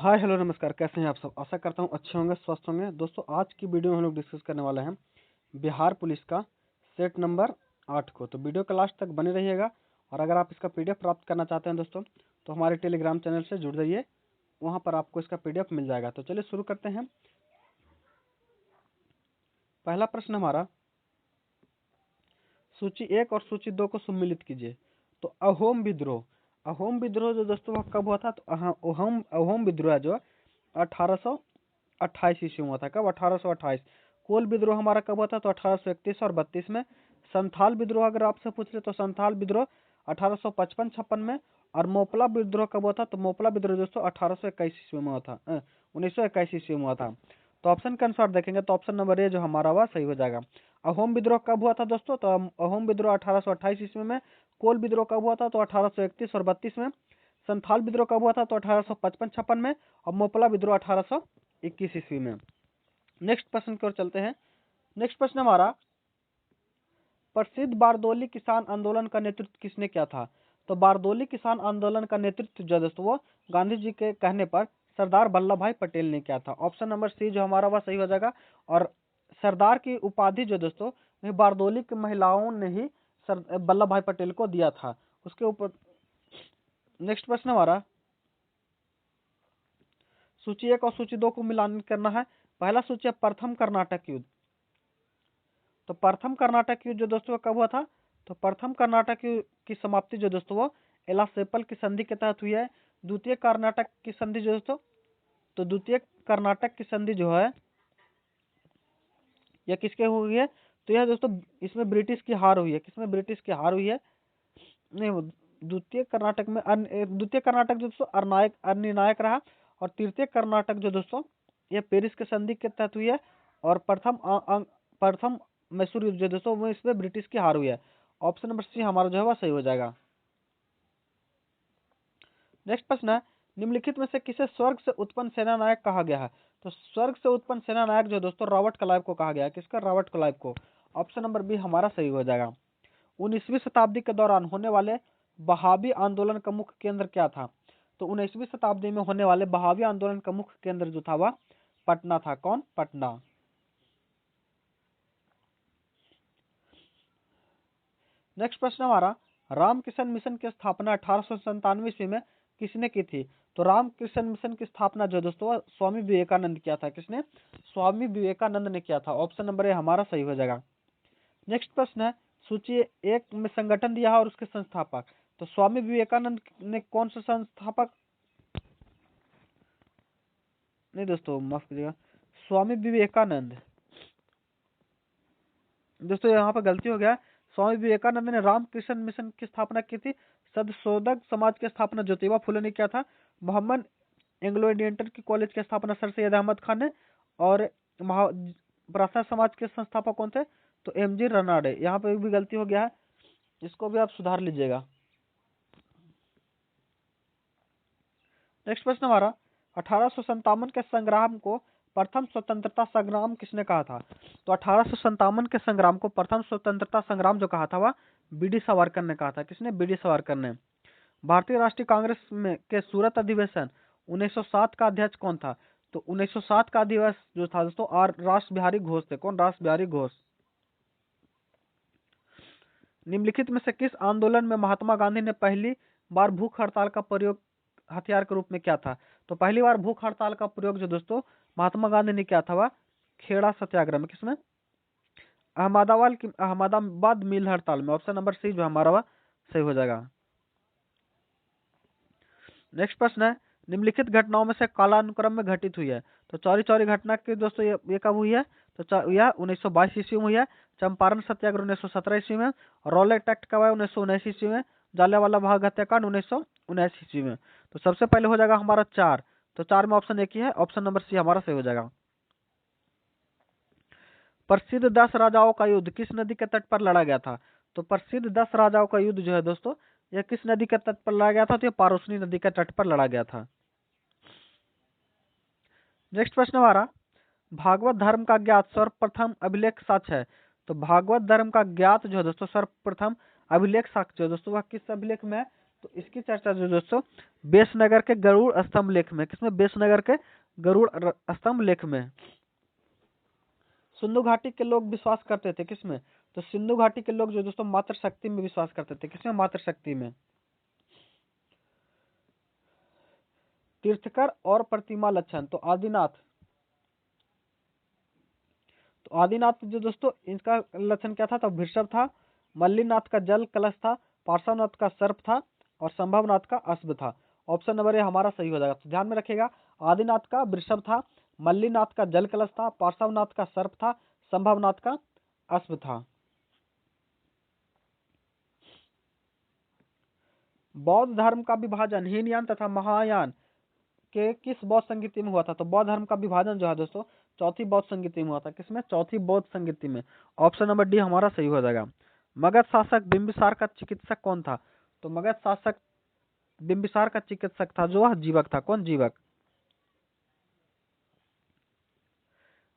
Hi hello नमस्कार, कैसे हैं आप सब। आशा करता हूँ अच्छे होंगे, स्वस्थ होंगे। दोस्तों आज की वीडियो में हम लोग डिस्कस करने वाले हैं बिहार पुलिस का सेट नंबर 8 को। तो वीडियो के लास्ट तक बने रहिएगा। और अगर आप इसका पीडीएफ प्राप्त करना चाहते हैं दोस्तों, तो हमारे टेलीग्राम चैनल से जुड़ जाइए, वहाँ पर आपको इसका पीडीएफ मिल जाएगा। तो चलिए शुरू करते हैं। पहला प्रश्न हमारा, सूची 1 और सूची 2 को सम्मिलित कीजिए। तो अहोम विद्रोह जो दोस्तों वह कब हुआ था? तो अहोम विद्रोह जो 1828 ईस्वी में हुआ था। कब? 1828। कोल विद्रोह हमारा कब हुआ था? तो 1831 और 32 में। संथाल विद्रोह अगर आपसे पूछ रहे तो संथाल विद्रोह 1855-56 में। और मोपला विद्रोह कब हुआ था? तो मोपला विद्रोह दोस्तों 1821 ईस्वी में हुआ था, 1921 ईस्वी में हुआ था। तो ऑप्शन के अनुसार देखेंगे तो ऑप्शन नंबर ए जो हमारा वह सही हो जाएगा। अहोम विद्रोह कब हुआ था दोस्तों? तो अहोम विद्रोह 1828 ईस्वी में। कोल विद्रोह कब हुआ था? तो 1831 और 32 में। संथाल विद्रोह कब हुआ था? तो 1855-56 में। और मोपला विद्रोह 1821 ईस्वी में। नेक्स्ट प्रश्न की ओर चलते हैं। नेक्स्ट प्रश्न हमारा, प्रसिद्ध बारदोली किसान आंदोलन का नेतृत्व किसने किया था? तो बारदोली किसान आंदोलन का नेतृत्व जो दोस्तों वो गांधी जी के कहने पर सरदार वल्लभ भाई पटेल ने किया था। ऑप्शन नंबर सी जो हमारा वह सही हो जाएगा। और सरदार की उपाधि जो दोस्तों बारदोली की महिलाओं ने ही वल्लभ भाई पटेल को दिया था। उसके ऊपर नेक्स्ट प्रश्न हमारा, सूची 1 और सूची 2 को मिलान करना है। पहला सूची है प्रथम कर्नाटक युद्ध। तो प्रथम कर्नाटक युद्ध जो दोस्तों कब हुआ था? तो प्रथम कर्नाटक युद्ध की समाप्ति जो दोस्तों वो एलासेपल की संधि के तहत हुई है। द्वितीय कर्नाटक की संधि जो दोस्तों, तो द्वितीय कर्नाटक की संधि जो है यह किसके हुई है? तो यह दोस्तों इसमें ब्रिटिश की हार हुई है। किसमें ब्रिटिश की हार हुई है? नहीं, द्वितीय कर्नाटक में द्वितीय कर्नाटक जो दोस्तों अनिर्णायक रहा। और तृतीय कर्नाटक जो दोस्तों यह पेरिस के संधि के तहत हुई है। और प्रथम मैसूर युद्ध जो दोस्तों वो इसमें ब्रिटिश की हार हुई है। ऑप्शन नंबर सी हमारा जो है वह सही हो जाएगा। नेक्स्ट प्रश्न है, निम्नलिखित में से किसे स्वर्ग से उत्पन्न सेना नायक कहा गया है? तो स्वर्ग से उत्पन्न सेना नायक जो दोस्तों रॉबर्ट क्लाइव को कहा गया है। किसका? रॉबर्ट क्लाइव को। ऑप्शन नंबर बी हमारा सही हो जाएगा। 19वीं शताब्दी के दौरान होने वाले बहावी आंदोलन का मुख्य केंद्र क्या था? तो 19वीं शताब्दी में होने वाले बहावी आंदोलन का मुख्य केंद्र जो था वह पटना था। कौन? पटना। नेक्स्ट प्रश्न हमारा, रामकृष्ण मिशन की स्थापना 1897 ईस्वी में किसने की थी? तो रामकृष्ण मिशन की स्थापना जो दोस्तों स्वामी विवेकानंद किया था। किसने? स्वामी विवेकानंद ने किया था। ऑप्शन नंबर ए हमारा सही हो जाएगा। नेक्स्ट प्रश्न है, सूची 1 में संगठन दिया है और उसके संस्थापक। तो स्वामी विवेकानंद ने कौन सा संस्थापक, नहीं दोस्तों माफ कीजिएगा, स्वामी विवेकानंद दोस्तों यहाँ पर गलती हो गया। स्वामी विवेकानंद ने रामकृष्ण मिशन की स्थापना की थी। सदशोधक समाज की स्थापना ज्योतिबा फुले ने किया था। मोहम्मद एंग्लो इंडियन की कॉलेज की स्थापना सर सैयद अहमद खान ने। और प्रार्थना समाज के संस्थापक कौन थे? तो एमजी रनाडे। यहाँ पे भी गलती हो गया है, इसको भी आप सुधार लीजिएगा। नेक्स्ट प्रश्न हमारा, 1857 के संग्राम को प्रथम स्वतंत्रता संग्राम किसने कहा था? तो 1857 के संग्राम को प्रथम स्वतंत्रता संग्राम जो कहा था वह बीडी सावरकर ने कहा था। किसने? बीडी सावरकर ने। भारतीय राष्ट्रीय कांग्रेस में के सूरत अधिवेशन 1907 का अध्यक्ष कौन था? तो 1907 का अध्यक्ष जो था दोस्तों आर रास बिहारी घोष थे। कौन? रास बिहारी घोष। निम्नलिखित में से किस आंदोलन में महात्मा गांधी ने पहली बार भूख हड़ताल का प्रयोग हथियार के रूप में किया था? तो पहली बार भूख हड़ताल का प्रयोग जो दोस्तों महात्मा गांधी ने किया था वह खेड़ा सत्याग्रह में। किसमें? अहमदाबाद मिल हड़ताल में। ऑप्शन नंबर सी जो हमारा वह सही हो जाएगा। नेक्स्ट प्रश्न है, निम्नलिखित घटनाओं में से कालानुक्रम में घटित हुई है। तो चौरी चौरी घटना की दोस्तों ये कब हुई है? तो यह 1922 ईस्वी में हुई है। चंपारण सत्याग्रह 1917 ईस्वी में। रॉलेट एक्ट कब है? 1919 ईस्वी में। जलियांवाला बाग हत्याकांड 1919 ईस्वी में। तो सबसे पहले हो जाएगा हमारा 4। तो 4 में ऑप्शन एक ही है। ऑप्शन नंबर सी हमारा सही हो जाएगा। प्रसिद्ध 10 राजाओं का युद्ध किस नदी के तट पर लड़ा गया था? तो प्रसिद्ध 10 राजाओं का युद्ध जो है दोस्तों यह किस नदी के तट पर लड़ा गया था? तो यह पारोसनी नदी के तट पर लड़ा गया था। नेक्स्ट प्रश्न हमारा, भागवत धर्म का ज्ञात सर्वप्रथम अभिलेख साक्ष्य है। तो भागवत धर्म का ज्ञात जो है दोस्तों सर्वप्रथम अभिलेख साक्ष्य दोस्तों वह किस अभिलेख में है? तो इसकी चर्चा जो दोस्तों बेसनगर के गरुड़ स्तंभ लेख में, किसमें? बेसनगर के गरुड़ स्तंभ लेख में। सिंधु घाटी के लोग विश्वास करते थे किसमें? तो सिंधु घाटी के लोग जो दोस्तों मातृशक्ति में विश्वास करते थे। किसमें? मातृशक्ति में। तीर्थकर और प्रतिमा लक्षण, तो आदिनाथ, तो आदिनाथ जो दोस्तों इनका लक्षण क्या था? तो वृषभ था, मल्लीनाथ का जल कलश था, पार्श्वनाथ का सर्प था और संभवनाथ का अश्व था। ऑप्शन नंबर ए हमारा सही हो जाएगा। तो ध्यान में रखिएगा, आदिनाथ का वृषभ था, मल्लीनाथ का जल कलश था, पार्श्वनाथ का सर्प था, संभवनाथ का अश्व था। बौद्ध धर्म का विभाजन हीनयान तथा महायान के किस बौद्ध संगीति में हुआ था? तो बौद्ध धर्म का विभाजन जो है दोस्तों चौथी बौद्ध संगीति में हुआ था। किसमें? चौथी बौद्ध संगीति में। ऑप्शन नंबर डी हमारा सही हो जाएगा। मगध शासक बिंबिसार का चिकित्सक कौन था? तो मगध शासक बिंबिसार का चिकित्सक था जो वह जीवक था। कौन? जीवक।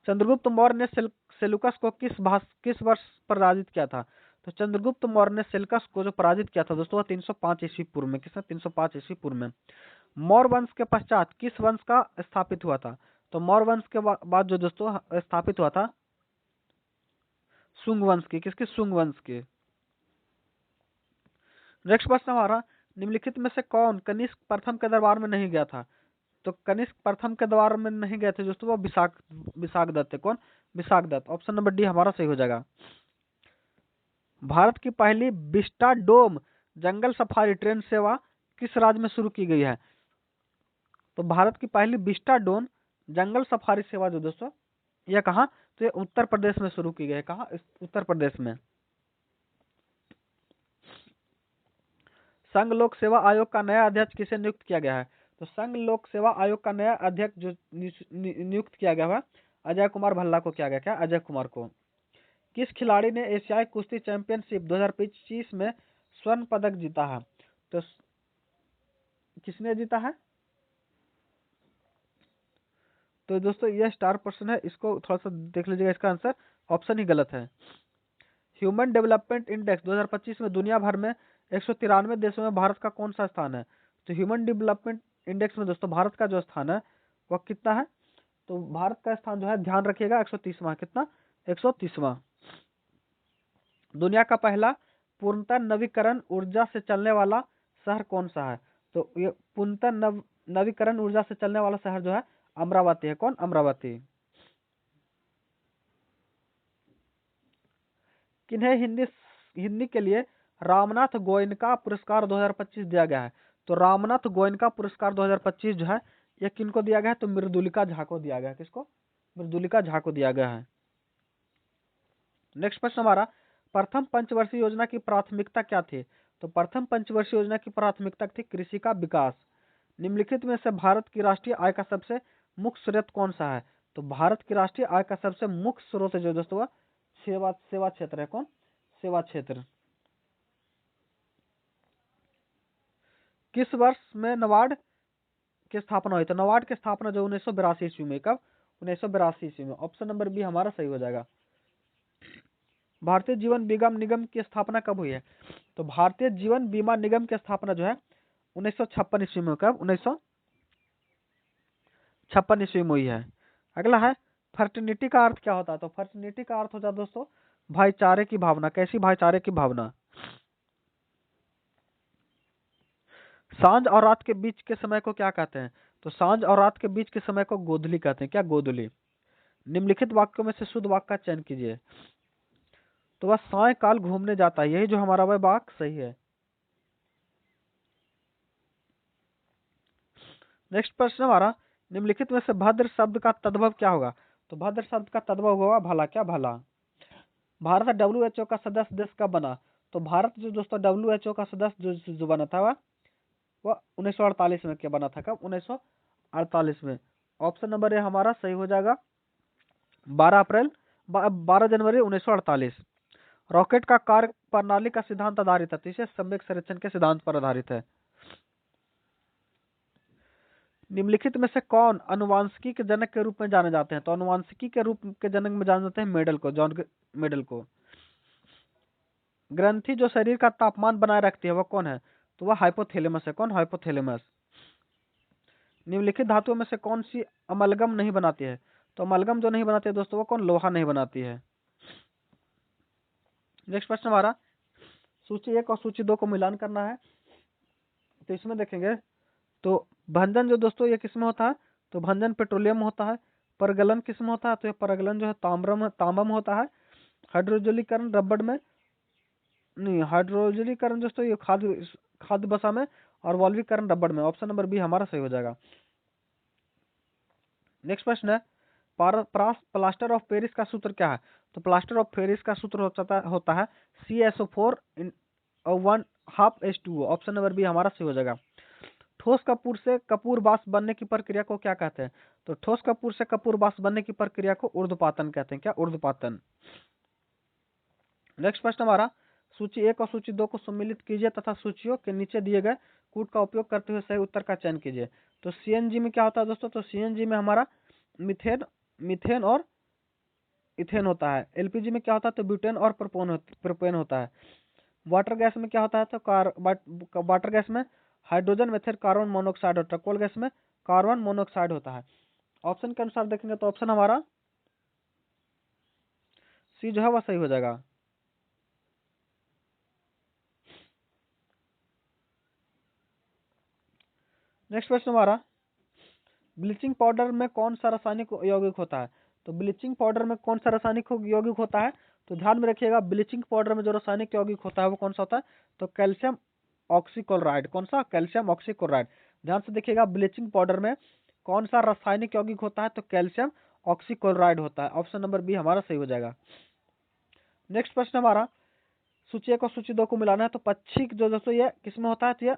चंद्रगुप्त मौर्य ने सेलुकस को किस वर्ष पराजित किया था? तो चंद्रगुप्त मौर्य ने सेल्युकस को जो पराजित किया था दोस्तों 305 ईस्वी पूर्व में। किसने? 305 ईस्वी पूर्व में। मौर्य वंश के पश्चात किस वंश का स्थापित हुआ था? तो मौर्य वंश के बाद जो दोस्तों स्थापित हुआ था शुंग वंश की। किसकी? शुंग वंश की। नेक्स्ट प्रश्न हमारा, निम्नलिखित में से कौन कनिष्क प्रथम के दरबार में नहीं गया था? तो कनिष्क प्रथम के दरबार में नहीं गए थे दोस्तों वो विशाखदत्त थे। कौन? विशाखदत्त। ऑप्शन नंबर डी हमारा सही हो जाएगा। भारत की पहली विस्टा डोम जंगल सफारी ट्रेन सेवा किस राज्य में शुरू की गई है? तो भारत की पहली विस्टा डोम जंगल सफारी सेवा जो दोस्तों यह कहाँ? तो ये उत्तर प्रदेश में शुरू की गई है। कहाँ? उत्तर प्रदेश में। संघ लोक सेवा आयोग का नया अध्यक्ष किसे नियुक्त किया गया है? तो संघ लोक सेवा आयोग का नया अध्यक्ष जो नियुक्त किया गया है अजय कुमार भल्ला को किया गया। क्या? अजय कुमार को। किस खिलाड़ी ने एशियाई कुश्ती चैंपियनशिप 2025 में स्वर्ण पदक जीता है? तो किसने जीता है? तो दोस्तों यह स्टार पर्सन है, इसको थोड़ा सा देख लीजिएगा। इसका आंसर ऑप्शन ही गलत है। ह्यूमन डेवलपमेंट इंडेक्स 2025 में दुनिया भर में 193 देशों में भारत का कौन सा स्थान है? तो ह्यूमन डेवलपमेंट इंडेक्स में दोस्तों भारत का जो स्थान है वह कितना है? तो भारत का स्थान जो है ध्यान रखिएगा 130वां। कितना? 130वां। दुनिया का पहला पूर्णतः नवीकरण ऊर्जा से चलने वाला शहर कौन सा है? तो ये पूर्णतः नवीकरण ऊर्जा से चलने वाला शहर जो है अमरावती है। कौन? अमरावती। किन्हें हिंदी के लिए रामनाथ गोयनका पुरस्कार 2025 दिया गया है? तो रामनाथ गोयनका पुरस्कार 2025 जो है यह किनको दिया गया है? तो मृदुलिका झा को दिया गया है। किसको? मृदुलिका झा को दिया गया है। नेक्स्ट प्रश्न हमारा, प्रथम पंचवर्षीय योजना की प्राथमिकता क्या थी? तो प्रथम पंचवर्षीय योजना की प्राथमिकता थी कृषि का विकास। निम्नलिखित में से भारत की राष्ट्रीय आय का सबसे मुख्य स्रोत कौन सा है? तो भारत की राष्ट्रीय आय का सबसे मुख्य स्रोत जो दोस्तों सेवा क्षेत्र है। कौन? सेवा क्षेत्र। किस वर्ष में नबार्ड की स्थापना हुई? तो नबार्ड की स्थापना जो 1982 ईस्वी में। कब? 1982 ईस्वी में। ऑप्शन नंबर बी हमारा सही हो जाएगा। भारतीय जीवन बीमा निगम की स्थापना कब हुई है? तो भारतीय जीवन बीमा निगम की स्थापना जो है 1956 ईस्वी में। कब? 1956 ईस्वी में हुई है। अगला है, फर्टर्निटी का अर्थ क्या होता है? तो फर्टर्निटी का अर्थ होता है दोस्तों भाईचारे की भावना। कैसी? भाईचारे की भावना। सांझ और रात के बीच के समय को क्या कहते हैं? तो सांझ और रात के बीच के समय को गोधूली कहते हैं। क्या? गोधूली। निम्नलिखित वाक्यों में से शुद्ध वाक्य का चयन कीजिए। तो वह सायकाल घूमने जाता है, यही जो हमारा वह वाक्य सही है। नेक्स्ट प्रश्न हमारा, निम्नलिखित में से भद्र शब्द का तद्भव क्या होगा? तो भद्र शब्द का तद्भव होगा भला। क्या? भला। भारत WHO का सदस्य देश कब बना? तो भारत जो दोस्तों WHO का सदस्य जो बना था वह 1948 में क्या बना था? कब? 1948 में। ऑप्शन नंबर ए हमारा सही हो जाएगा 12 जनवरी 1948। रॉकेट का कार्य प्रणाली का सिद्धांत आधारित है, इसे सम्यक संरक्षण के सिद्धांत पर आधारित है। निम्नलिखित में से कौन अनुवांशिकी के जनक के रूप में जाने जाते हैं? तो अनुवांशिकी के रूप के जनक में जाने जाते हैं मेडल को, जॉन मेडल को। ग्रंथि जो शरीर का तापमान बनाए रखती है वह कौन है? तो वह हाइपोथैलेमस है। कौन? हाइपोथैलेमस। निम्नलिखित धातुओं में से कौन सी अमलगम नहीं बनाती है? तो अमलगम जो नहीं बनाती है दोस्तों वो कौन? लोहा नहीं बनाती है। नेक्स्ट प्रश्न हमारा सूची 1 और सूची 2 को मिलान करना है। तो इसमें देखेंगे तो भंजन जो दोस्तों ये किसमें होता है? तो भंजन पेट्रोलियम होता है। परगलन किसमें होता है? तो ये परगलन जो है तांबम होता है। हाइड्रोजलीकरण रबड़ में नहीं, हाइड्रोजलीकरण दोस्तों ये खाद्य वसा में, और वाल्वीकरण रबड़ में। ऑप्शन नंबर बी हमारा सही हो जाएगा। नेक्स्ट प्रश्न है प्लास्टर ऑफ पेरिस का सूत्र क्या है? तो प्लास्टर ऑफ पेरिस का सूत्र होता है CaSO4 1/2H2O। Option number B हमारा सही हो जाएगा। ठोस कपूर से कपूर बास बनने की प्रक्रिया को क्या कहते हैं? तो ठोस कपूर से कपूर बास बनने की प्रक्रिया को ऊर्ध्वपातन कहते हैं। क्या? ऊर्ध्वपातन। नेक्स्ट प्रश्न हमारा सूची 1 और सूची 2 को सम्मिलित कीजिए तथा सूचियों के नीचे दिए गए कूट का उपयोग करते हुए सही उत्तर का चयन कीजिए। तो CNG में क्या होता है दोस्तों? तो CNG में हमारा मीथेन और इथेन होता है। LPG में क्या होता है? तो ब्यूटेन और प्रोपेन होता है। वाटर गैस में क्या होता है? तो वाटर गैस में हाइड्रोजन मेथेन कार्बन मोनोऑक्साइड होता है। कोल गैस में कार्बन मोनोऑक्साइड होता है। ऑप्शन के अनुसार देखेंगे तो ऑप्शन हमारा सी जो है वह सही हो जाएगा। नेक्स्ट प्रश्न हमारा ब्लीचिंग पाउडर में कौन सा रासायनिक यौगिक होता है? तो ब्लीचिंग पाउडर में कौन सा रासायनिक यौगिक होता है? तो ध्यान में रखिएगा ब्लीचिंग पाउडर में जो रासायनिक यौगिक होता है वो कौन सा होता है? तो कैल्शियम ऑक्सीक्लोराइड। कौन सा? Calcium oxychloride. ध्यान से देखिएगा ब्लीचिंग पाउडर में कौन सा रासायनिक यौगिक होता है? तो कैल्शियम ऑक्सीक्लोराइड होता है। ऑप्शन नंबर बी हमारा सही हो जाएगा। नेक्स्ट प्रश्न हमारा सूची 1 और सूची 2 को मिलाना है। तो पक्षी जो दोस्तों ये किसमें होता है? तो ये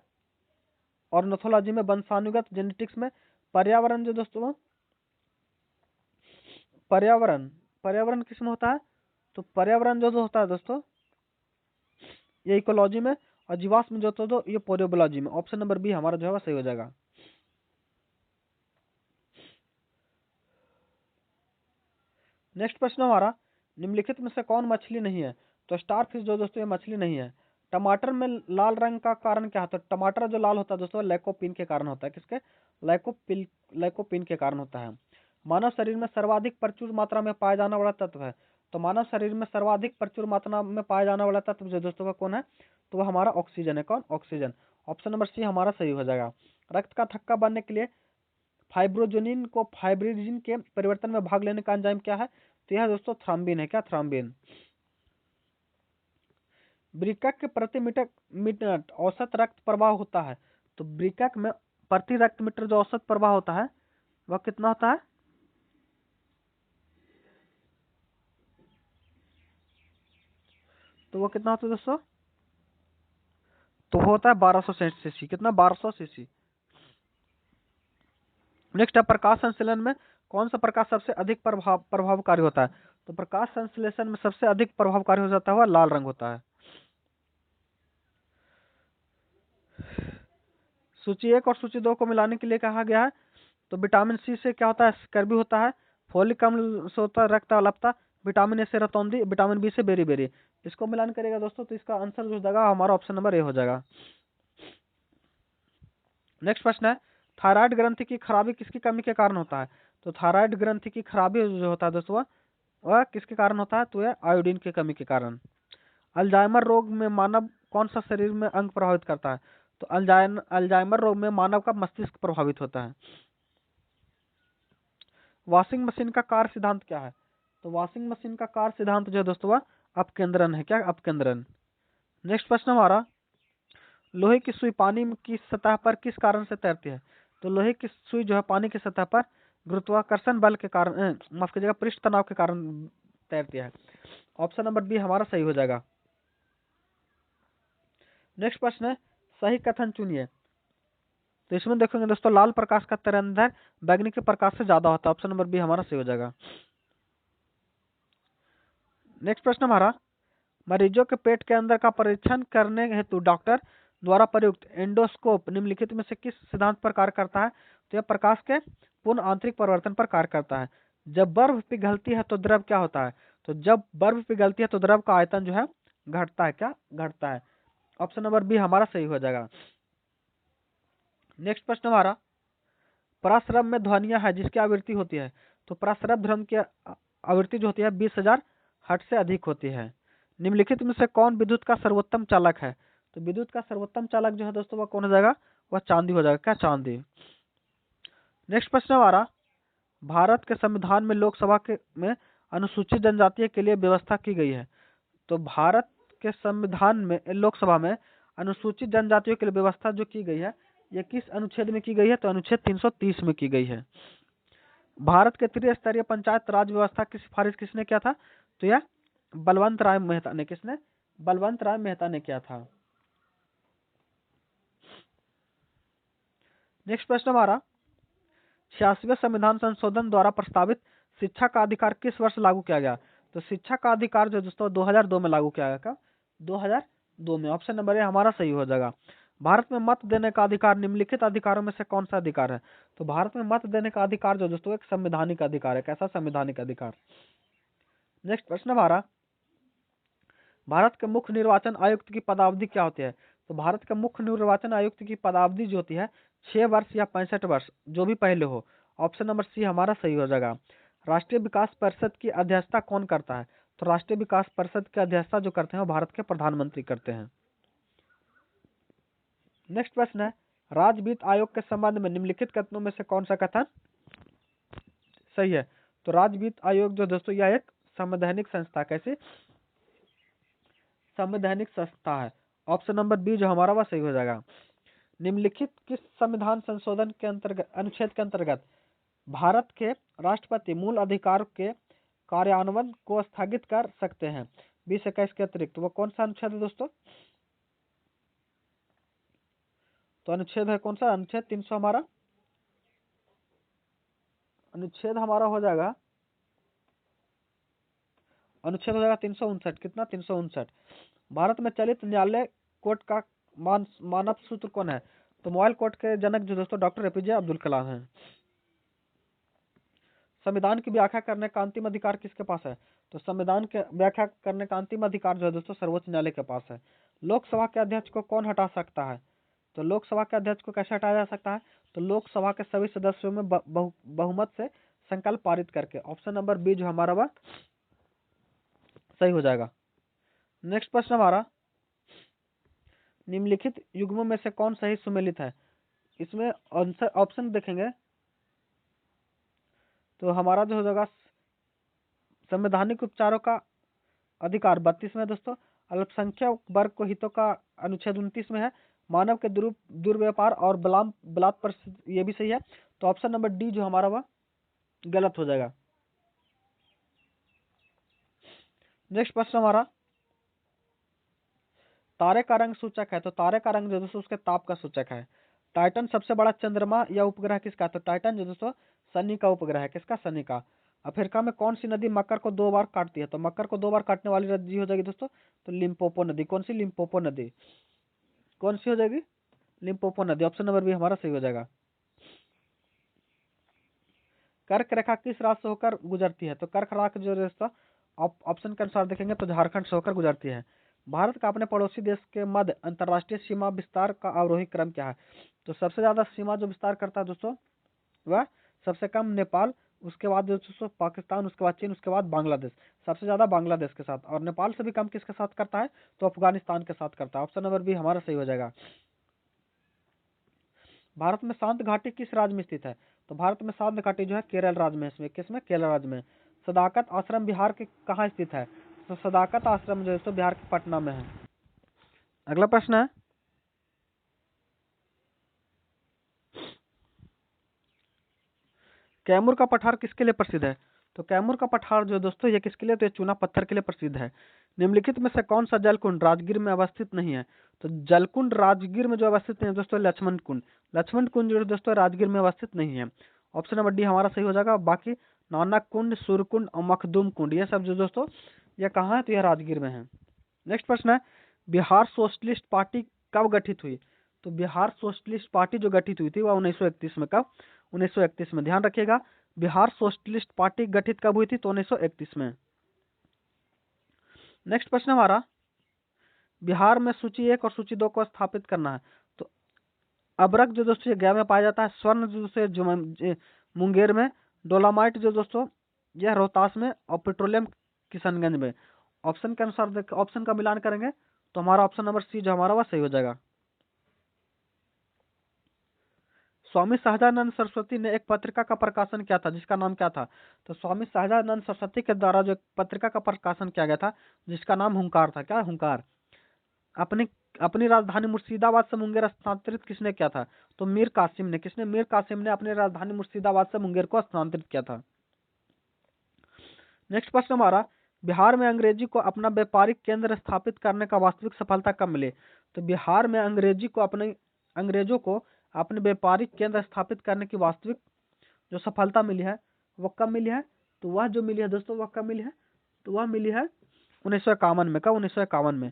ऑर्निथोलॉजी में, वंशानुगत जेनेटिक्स में। पर्यावरण जो दोस्तों पर्यावरण किसमें होता है? तो पर्यावरण जो होता है दोस्तों ये इकोलॉजी में, और जीवाश्म जो तो ये पोरियोलॉजी में। ऑप्शन नंबर बी हमारा जो है सही हो जाएगा। नेक्स्ट प्रश्न हमारा निम्नलिखित में से कौन मछली नहीं है? तो स्टार फिश जो दोस्तों ये मछली नहीं है। टमाटर में लाल रंग का कारण क्या होता है? टमाटर जो लाल होता है दोस्तों लाइकोपीन के कारण होता है। किसके? लाइकोपीन के कारण होता है। मानव शरीर में सर्वाधिक प्रचुर मात्रा में पाया जाने वाला तत्व है। तो मानव शरीर में सर्वाधिक प्रचुर मात्रा में पाया जाने वाला तत्व जो दोस्तों का कौन है? तो वह हमारा ऑक्सीजन है। कौन? ऑक्सीजन। ऑप्शन नंबर सी हमारा सही हो जाएगा। रक्त का थक्का बनने के लिए फाइब्रोजोनिन को फाइब्रिनोजन के परिवर्तन में भाग लेने का एंजाइम क्या है? तो यह दोस्तों थ्रोम्बिन है। क्या? थ्रोम्बिन। वृक्क के प्रति मिनट औसत रक्त प्रवाह होता है। तो वृक्क में प्रति रक्त मीटर जो औसत प्रवाह होता है वह कितना होता है? तो वो कितना होता है दोस्तों? तो होता है 1200 सीसी। कितना? 1200 सीसी। नेक्स्ट है प्रकाश संश्लेषण में कौन सा प्रकाश सबसे अधिक प्रभावकारी होता है? तो प्रकाश संश्लेषण में सबसे अधिक प्रभावकारी हो जाता है लाल रंग होता है। सूची 1 और सूची 2 को मिलाने के लिए कहा गया है। तो विटामिन सी से क्या होता है? स्कर्वी होता है। फोलिक अम्ल से होता है रक्त अल्पता। विटामिन ए से रतौंधी। विटामिन बी से बेरी। इसको मिलान करेगा दोस्तों तो इसका आंसर जो जाएगा हमारा ऑप्शन नंबर ए हो जाएगा। नेक्स्ट प्रश्न है थायराइड ग्रंथि की खराबी किसकी कमी के कारण होता है? तो थायराइड ग्रंथि की खराबी जो होता है दोस्तों वह किसके कारण होता है? तो यह आयोडीन की कमी के कारण। अल्जाइमर रोग में मानव कौन सा शरीर में अंग प्रभावित करता है? तो अल्जाइमर रोग में मानव का मस्तिष्क प्रभावित होता है। वॉशिंग मशीन का कार्य सिद्धांत क्या है? तो वॉशिंग मशीन का कार्य सिद्धांत जो है दोस्तों वह अपकेंद्रन है। क्या? अपकेंद्रन। नेक्स्ट प्रश्न हमारा लोहे की सुई पानी की सतह पर किस कारण से तैरती है? तो लोहे की सुई जो है पानी की सतह पर गुरुत्वाकर्षण बल के कारण माफ कीजिएगा पृष्ठ तनाव के कारण तैरती है। ऑप्शन नंबर बी हमारा सही हो जाएगा। नेक्स्ट प्रश्न है सही कथन चुनिए। तो इसमें देखेंगे दोस्तों लाल प्रकाश का तरंगदैर्घ्य बैंगनी के प्रकाश से ज्यादा होता है। ऑप्शन नंबर बी हमारा सही हो जाएगा। नेक्स्ट प्रश्न हमारा मरीजों के पेट के अंदर का परीक्षण करने हेतु डॉक्टर द्वारा प्रयुक्त एंडोस्कोप निम्नलिखित में से किस सिद्धांत पर कार्य करता है? तो यह प्रकाश के पूर्ण आंतरिक परिवर्तन पर कार्य करता है। जब बर्फ पिघलती है तो द्रव क्या होता है? तो जब बर्फ पिघलती है तो द्रव का आयतन जो है घटता है। क्या? घटता है। ऑप्शन नंबर बी हमारा सही हो जाएगा। नेक्स्ट प्रश्न हमारा, पराश्रम में ध्वनियां है जिसकी आवृत्ति होती है, तो पराश्रम ध्वनि की आवृत्ति जो होती है 20,000 हर्ट्ज से अधिक होती है। निम्नलिखित में से कौन विद्युत का सर्वोत्तम चालक है, तो विद्युत का सर्वोत्तम चालक जो है दोस्तों वह कौन हो जाएगा, वह चांदी हो जाएगा। क्या, चांदी। नेक्स्ट प्रश्न हमारा, भारत के संविधान में लोकसभा के में अनुसूचित जनजाति के लिए व्यवस्था की गई है, तो भारत के संविधान में लोकसभा में अनुसूचित जनजातियों के लिए व्यवस्था जो की गई है ये किस अनुच्छेद में की गई है, तो अनुच्छेद 330 में की गई है। भारत के त्रिस्तरीय पंचायत राज व्यवस्था की सिफारिश किसने किया था, तो यह बलवंत राय मेहता ने, किसने, बलवंत राय मेहता ने किया था। नेक्स्ट प्रश्न हमारा, 86वें संविधान संशोधन द्वारा प्रस्तावित शिक्षा का अधिकार किस वर्ष लागू किया गया, तो शिक्षा का अधिकार जो दोस्तों 2002 में लागू किया गया। कब, 2002 में। ऑप्शन नंबर ए हमारा सही हो जाएगा। भारत में मत देने का अधिकार निम्नलिखित अधिकारों में से कौन सा अधिकार है, तो भारत में मत देने का अधिकार जो दोस्तों एक संवैधानिक अधिकार है। कैसा, संवैधानिक अधिकार। नेक्स्ट प्रश्न हमारा, भारत के मुख्य निर्वाचन आयुक्त की पदावधि क्या होती है, तो भारत के मुख्य निर्वाचन आयुक्त की पदावधि जो होती है 6 वर्ष या 65 वर्ष, जो भी पहले हो। ऑप्शन नंबर सी हमारा सही हो जाएगा। राष्ट्रीय विकास परिषद की अध्यक्षता कौन करता है, तो राष्ट्रीय विकास परिषद की अध्यक्षता जो करते हैं वो भारत के प्रधानमंत्री करते हैं। नेक्स्ट प्रश्न है, राज्य वित्त आयोग के संबंध में निम्नलिखित कथनों में से कौन सा कथन सही है, तो राज्य वित्त आयोग जो दोस्तों यह एक संवैधानिक संस्था, कैसे, संवैधानिक संस्था है। ऑप्शन नंबर बी जो हमारा वह सही हो जाएगा। निम्नलिखित किस संविधान संशोधन के अंतर्गत, अनुच्छेद के अंतर्गत भारत के राष्ट्रपति मूल अधिकार के कार्यान्वयन को स्थगित कर सकते हैं 2021 के अतिरिक्त, वो कौन सा अनुच्छेद है दोस्तों, तो अनुच्छेद है कौन सा, अनुच्छेद 300 हमारा, अनुच्छेद हमारा हो जाएगा, अनुच्छेद हो जाएगा 359। कितना, 359। भारत में चलित न्यायालय कोर्ट का मानव सूत्र कौन है, तो मोबाइल कोर्ट के जनक जो दोस्तों डॉक्टर एपीजे अब्दुल कलाम हैं। संविधान की व्याख्या करने का अंतिम अधिकार किसके पास है, तो संविधान के व्याख्या करने का अंतिम अधिकार जो है दोस्तों सर्वोच्च न्यायालय के पास है। लोकसभा के अध्यक्ष को कौन हटा सकता है, तो लोकसभा के अध्यक्ष को कैसे हटाया जा सकता है, तो लोकसभा के सभी सदस्यों में बहुमत से संकल्प पारित करके। ऑप्शन नंबर बी जो हमारा वह सही हो जाएगा। नेक्स्ट प्रश्न हमारा, निम्नलिखित युग्मों में से कौन सही सुमेलित है, इसमें ऑप्शन देखेंगे तो हमारा जो हो जाएगा संवैधानिक उपचारों का अधिकार 32 में दोस्तों, अल्पसंख्यक वर्ग को हितों का अनुच्छेद 29 में है, मानव के दुर्व्यापार और बलात् पर ये भी सही है, तो ऑप्शन नंबर डी जो हमारा वह गलत हो जाएगा। नेक्स्ट प्रश्न हमारा, तारे का रंग सूचक है, तो तारे का रंग जो दोस्तों उसके ताप का सूचक है। टाइटन सबसे बड़ा चंद्रमा या उपग्रह किसका, तो टाइटन जो दोस्तों शनि का उपग्रह है। किसका, शनि का। अफ्रीका में कौन सी नदी मकर को 2 बार काटती है, तो मकर को 2 बार काटने वाली नदी हो जाएगी दोस्तों, तो लिम्पोपो नदी। कौन सी, लिम्पोपो नदी। कौन सी हो जाएगी, लिम्पोपो नदी। ऑप्शन नंबर बी हमारा सही हो जाएगा। कर्क रेखा किस राज्य से होकर गुजरती है, तो कर्क रेखा जो दोस्तों ऑप्शन के अनुसार देखेंगे तो झारखंड से होकर गुजरती है। भारत का अपने पड़ोसी देश के मध्य अंतर्राष्ट्रीय सीमा विस्तार का अवरोही क्रम क्या है, तो सबसे ज्यादा सीमा जो विस्तार करता है दोस्तों वह सबसे कम नेपाल, उसके बाद दोस्तों पाकिस्तान, उसके बाद चीन, उसके बाद बांग्लादेश। सबसे ज्यादा बांग्लादेश के साथ, और नेपाल से भी कम किसके साथ करता है, तो अफगानिस्तान के साथ करता है। ऑप्शन नंबर बी हमारा सही हो जाएगा। भारत में शांत घाटी किस राज्य में स्थित है, तो भारत में शांत घाटी जो है केरल राज्य में, इसमें किसमें, केरल राज्य में। सदाकत आश्रम बिहार के कहाँ स्थित है, तो सदाकत आश्रम जो है बिहार के पटना में है। अगला प्रश्न है, कैमूर का पठार किसके लिए प्रसिद्ध है, तो कैमूर का पठार जो दोस्तों ये किसके लिए, तो ये चूना पत्थर के लिए प्रसिद्ध है। निम्नलिखित में से कौन सा जलकुंड राजगीर में अवस्थित नहीं है, तो जलकुंड राजगीर में जो अवस्थित नहीं है दोस्तों लक्ष्मण कुंड। लक्ष्मण कुंड जो दोस्तों राजगीर में अवस्थित नहीं है। ऑप्शन नंबर डी हमारा सही हो जाएगा। बाकी नानक कुंड, सूर्यकुंड और मखदूम कुंड ये सब जो दोस्तों ये कहाँ है, तो यह राजगीर में है। नेक्स्ट प्रश्न है, बिहार सोशलिस्ट पार्टी कब गठित हुई, तो बिहार सोशलिस्ट पार्टी जो गठित हुई थी वह 1931 में। कब, 1931 में। ध्यान रखिएगा, बिहार सोशलिस्ट पार्टी गठित कब हुई थी, तो 1931 में। नेक्स्ट प्रश्न हमारा, बिहार में सूची 1 और सूची 2 को स्थापित करना है। तो अब्रक जो दोस्तों गया में पाया जाता है, स्वर्ण जो दोस्तों मुंगेर में, डोलामाइट जो दोस्तों यह रोहतास में, और पेट्रोलियम किशनगंज में। ऑप्शन के अनुसार ऑप्शन का मिलान करेंगे तो हमारा ऑप्शन नंबर सी जो हमारा वह सही हो जाएगा। स्वामी सहजानंद सरस्वती ने एक पत्रिका का प्रकाशन किया था जिसका नाम क्या था? तो स्वामी सहजानंद सरस्वती के द्वारा जो एक पत्रिका का प्रकाशन किया गया था जिसका नाम हुंकार था। क्या हुंकार? अपनी अपनी राजधानी मुर्शिदाबाद से मुंगेर स्थानांतरित किसने किया था? तो मीर कासिम ने। किसने? मीर कासिम ने अपनी राजधानी मुर्शिदाबाद से मुंगेर को स्थानांतरित किया था। नेक्स्ट प्रश्न हमारा, बिहार में अंग्रेजी को अपना व्यापारिक केंद्र स्थापित करने का वास्तविक सफलता कब मिली? तो बिहार में अंग्रेजों को अपने व्यापारिक केंद्र स्थापित करने की वास्तविक जो सफलता मिली है वह कब मिली है? तो वह जो मिली है दोस्तों वह कब मिली है? तो वह मिली है 1951 में। कब? 1951 में,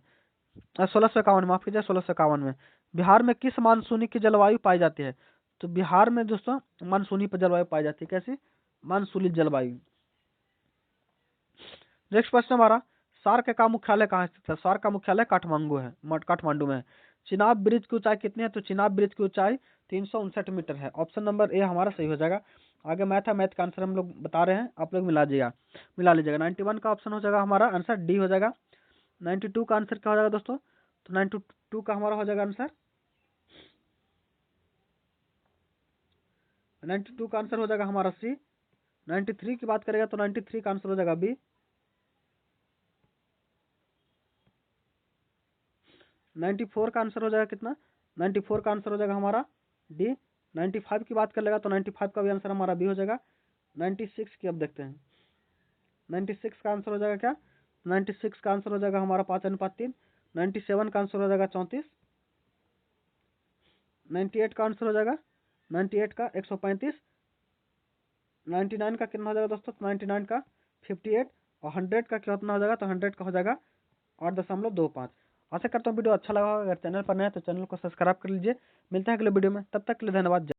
1651 माफ कीजिए, 1651 में। बिहार में किस मानसूनी की जलवायु पाई जाती है? तो बिहार में दोस्तों मानसूनी जलवायु पाई जाती है। कैसी? मानसूनी जलवायु। नेक्स्ट प्रश्न हमारा, सार्क का मुख्यालय कहाँ स्थित है? सार्क का मुख्यालय काठमांडू में है। चिनाब ब्रिज की ऊंचाई कितनी है? तो चिनाब ब्रिज की ऊंचाई 359 मीटर है। ऑप्शन नंबर ए हमारा सही हो जाएगा। आगे मैथ है, मैथ का आंसर हम लोग बता रहे हैं, आप लोग मिला लीजिएगा। 91 का ऑप्शन हो जाएगा हमारा आंसर डी हो जाएगा। 92 का आंसर क्या हो जाएगा दोस्तों? तो 92 का हमारा हो जाएगा आंसर 92 का आंसर हो जाएगा हमारा सी। 93 की बात करेगा तो 93 का आंसर हो जाएगा बी। 94 का आंसर हो जाएगा कितना? 94 का आंसर हो जाएगा हमारा डी। 95 की बात कर लेगा तो 95 का भी आंसर हमारा बी हो जाएगा। 96 की अब देखते हैं, 96 का आंसर हो जाएगा क्या? 96 का आंसर हो जाएगा हमारा 5:3। 97 का आंसर हो जाएगा 34। 98 का आंसर हो जाएगा 98 का 135। 99 का कितना हो जाएगा दोस्तों? 99 का 58। और 100 का कितना हो जाएगा? तो 100 का हो जाएगा 8.25। आशा करता हूँ वीडियो अच्छा लगा होगा। अगर चैनल पर नए हैं तो चैनल को सब्सक्राइब कर लीजिए। मिलते हैं अगले वीडियो में, तब तक के लिए धन्यवाद।